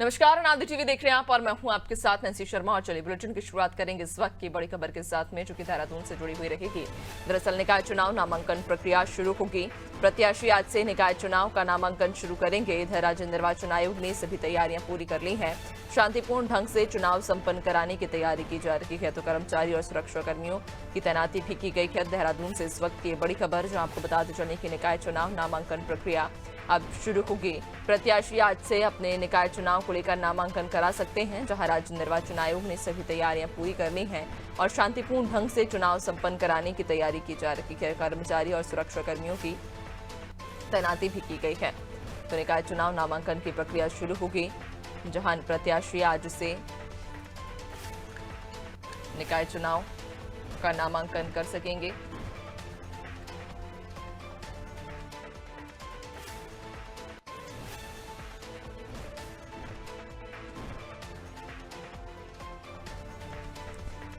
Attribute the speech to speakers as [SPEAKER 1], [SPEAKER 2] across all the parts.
[SPEAKER 1] नमस्कार, अनादि टीवी देख रहे हैं आप और मैं हूं आपके साथ नैन्सी शर्मा। और चलिए बुलेटिन की शुरुआत करेंगे इस वक्त की बड़ी खबर के साथ में, जो कि देहरादून से जुड़ी हुई रहेगी। दरअसल निकाय चुनाव नामांकन प्रक्रिया शुरू होगी। प्रत्याशी आज से निकाय चुनाव का नामांकन शुरू करेंगे। इधर राज्य निर्वाचन आयोग ने सभी तैयारियां पूरी कर ली हैं। शांतिपूर्ण ढंग से चुनाव संपन्न कराने की तैयारी की जा रही है, तो कर्मचारी और सुरक्षा कर्मियों की तैनाती भी की गई है। देहरादून से इस वक्त की बड़ी खबर, जो आपको बताते चलें कि निकाय चुनाव नामांकन प्रक्रिया अब शुरू होगी। प्रत्याशी आज से अपने निकाय चुनाव को लेकर नामांकन करा सकते हैं, जहां राज्य निर्वाचन आयोग ने सभी तैयारियां पूरी कर ली हैं और शांतिपूर्ण ढंग से चुनाव संपन्न कराने की तैयारी की जा रही है। कर्मचारी और सुरक्षा कर्मियों की तैनाती भी की गई है। तो निकाय चुनाव नामांकन की प्रक्रिया शुरू होगी, जहां प्रत्याशी आज से निकाय चुनाव का नामांकन कर सकेंगे।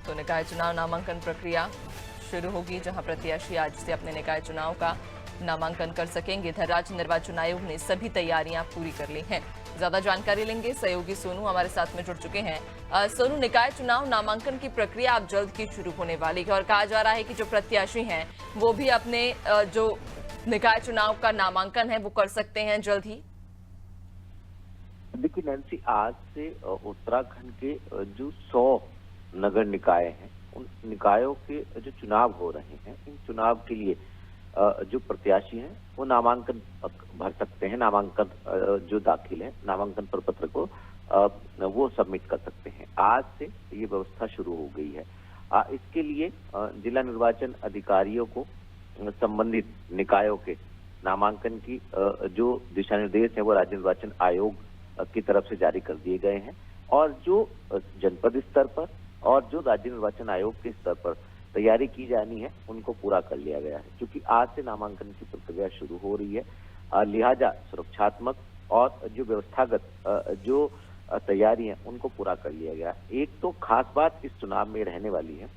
[SPEAKER 1] तो निकाय चुनाव नामांकन प्रक्रिया शुरू होगी, जहां प्रत्याशी आज से अपने निकाय चुनाव का नामांकन कर सकेंगे। इधर राज्य निर्वाचन आयोग ने सभी तैयारियां पूरी कर ली हैं। ज्यादा जानकारी लेंगे, सहयोगी सोनू हमारे साथ में जुड़ चुके हैं। सोनू, निकाय चुनाव नामांकन की प्रक्रिया अब जल्द ही शुरू होने वाली है और कहा जा रहा है कि जो प्रत्याशी हैं वो भी अपने जो निकाय चुनाव का नामांकन है वो कर सकते हैं जल्द ही।
[SPEAKER 2] देखिए नैन्सी, आज से उत्तराखंड के जो 100 नगर निकाय हैं, उन निकायों के जो चुनाव हो रहे हैं, इन चुनाव के लिए जो प्रत्याशी हैं वो नामांकन भर सकते हैं। नामांकन जो दाखिल है, नामांकन प्रपत्र को वो सबमिट कर सकते हैं। आज से ये व्यवस्था शुरू हो गई है। इसके लिए जिला निर्वाचन अधिकारियों को संबंधित निकायों के नामांकन की जो दिशा निर्देश है वो राज्य निर्वाचन आयोग की तरफ से जारी कर दिए गए हैं और जो जनपद स्तर पर और जो राज्य निर्वाचन आयोग के स्तर पर तैयारी की जानी है उनको पूरा कर लिया गया है। क्योंकि आज से नामांकन की प्रक्रिया शुरू हो रही है, लिहाजा सुरक्षात्मक और जो व्यवस्थागत जो तैयारी है उनको पूरा कर लिया गया। एक तो खास बात इस चुनाव में रहने वाली है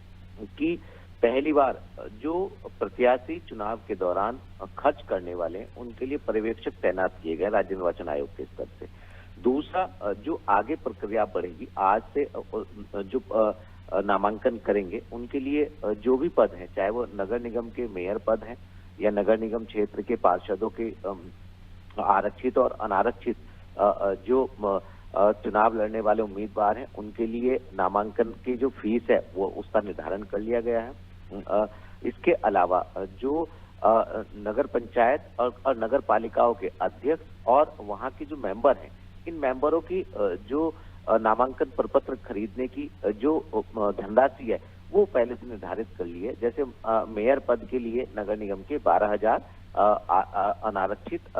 [SPEAKER 2] कि पहली बार जो प्रत्याशी चुनाव के दौरान खर्च करने वाले हैं उनके लिए पर्यवेक्षक तैनात किए गए राज्य निर्वाचन आयोग के स्तर से। दूसरा, जो आगे प्रक्रिया बढ़ेगी, आज से जो नामांकन करेंगे उनके लिए जो भी पद हैं, चाहे वो नगर निगम के मेयर पद हैं या नगर निगम क्षेत्र के पार्षदों के आरक्षित और अनारक्षित जो चुनाव लड़ने वाले उम्मीदवार हैं, उनके लिए नामांकन की जो फीस है वो उसका निर्धारण कर लिया गया है। इसके अलावा जो नगर पंचायत और नगर पालिकाओं के अध्यक्ष और वहां के जो मेंबर हैं, इन मेंबरों की जो नामांकन प्रपत्र खरीदने की जो धनराशि है वो पहले से निर्धारित कर ली है। जैसे मेयर पद के लिए नगर निगम के 12,000, अनारक्षित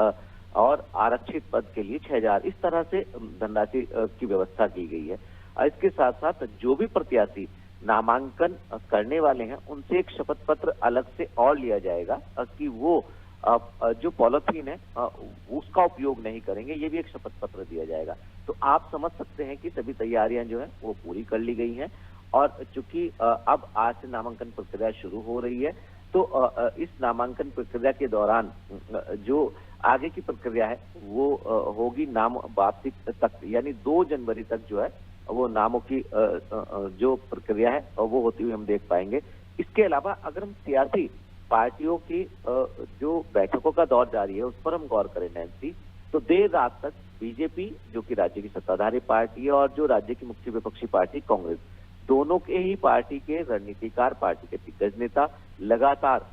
[SPEAKER 2] और आरक्षित पद के लिए 6,000, इस तरह से धनराशि की व्यवस्था की गई है। इसके साथ साथ जो भी प्रत्याशी नामांकन करने वाले हैं उनसे एक शपथ पत्र अलग से और लिया जाएगा कि वो जो पॉलिथीन है उसका उपयोग नहीं करेंगे, ये भी एक शपथ पत्र दिया जाएगा। तो आप समझ सकते हैं कि सभी तैयारियां जो है वो पूरी कर ली गई हैं और चूंकि अब आज से नामांकन प्रक्रिया शुरू हो रही है, तो इस नामांकन प्रक्रिया के दौरान जो आगे की प्रक्रिया है वो होगी नाम वापसी तक, यानी 2 जनवरी तक जो है वो नामों की जो प्रक्रिया है वो होती हुई हम देख पाएंगे। इसके अलावा अगर हम सियासी पार्टियों की जो बैठकों का दौर जारी है उस पर हम गौर करें नैन्सी, तो देर रात तक बीजेपी, जो कि राज्य की सत्ताधारी पार्टी है, और जो राज्य की मुख्य विपक्षी पार्टी कांग्रेस, दोनों के ही पार्टी के रणनीतिकार, पार्टी के दिग्गज नेता लगातार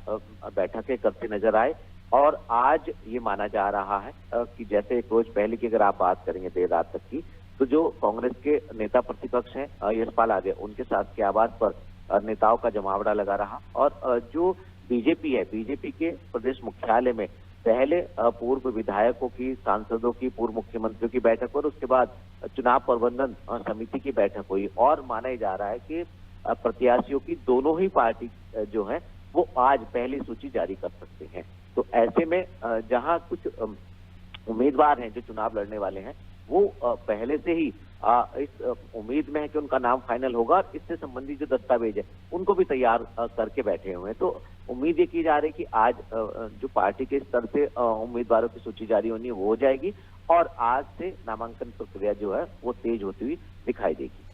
[SPEAKER 2] बैठकें करते नजर आए। और आज ये माना जा रहा है कि जैसे एक रोज पहले की अगर आप बात करेंगे देर रात तक की, तो जो कांग्रेस के नेता प्रतिपक्ष हैं यशपाल आर्य, उनके शासकीय आवास पर नेताओं का जमावड़ा लगा रहा और जो बीजेपी है, बीजेपी के प्रदेश मुख्यालय में पहले पूर्व विधायकों की, सांसदों की, पूर्व मुख्यमंत्रियों की बैठक और उसके बाद चुनाव प्रबंधन समिति की बैठक हुई और माना जा रहा है कि प्रत्याशियों की दोनों ही पार्टी जो है वो आज पहली सूची जारी कर सकते हैं। तो ऐसे में जहां कुछ उम्मीदवार हैं जो चुनाव लड़ने वाले हैं वो पहले से ही इस उम्मीद में है कि उनका नाम फाइनल होगा और इससे संबंधित जो दस्तावेज है उनको भी तैयार करके बैठे हुए हैं। तो उम्मीद ये की जा रही है कि आज जो पार्टी के स्तर से उम्मीदवारों की सूची जारी होनी है वो हो जाएगी और आज से नामांकन प्रक्रिया जो है वो तेज होती हुई दिखाई देगी।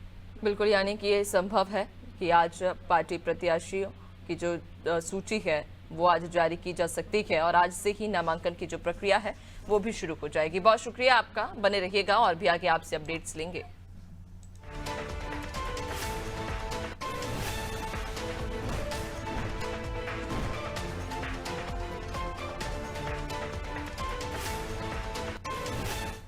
[SPEAKER 1] बिल्कुल, यानी कि ये संभव है कि आज पार्टी प्रत्याशियों की जो सूची है वो आज जारी की जा सकती है और आज से ही नामांकन की जो प्रक्रिया है वो भी शुरू हो जाएगी। बहुत शुक्रिया आपका, बने रहिएगा और भी आगे आपसे अपडेट्स लेंगे।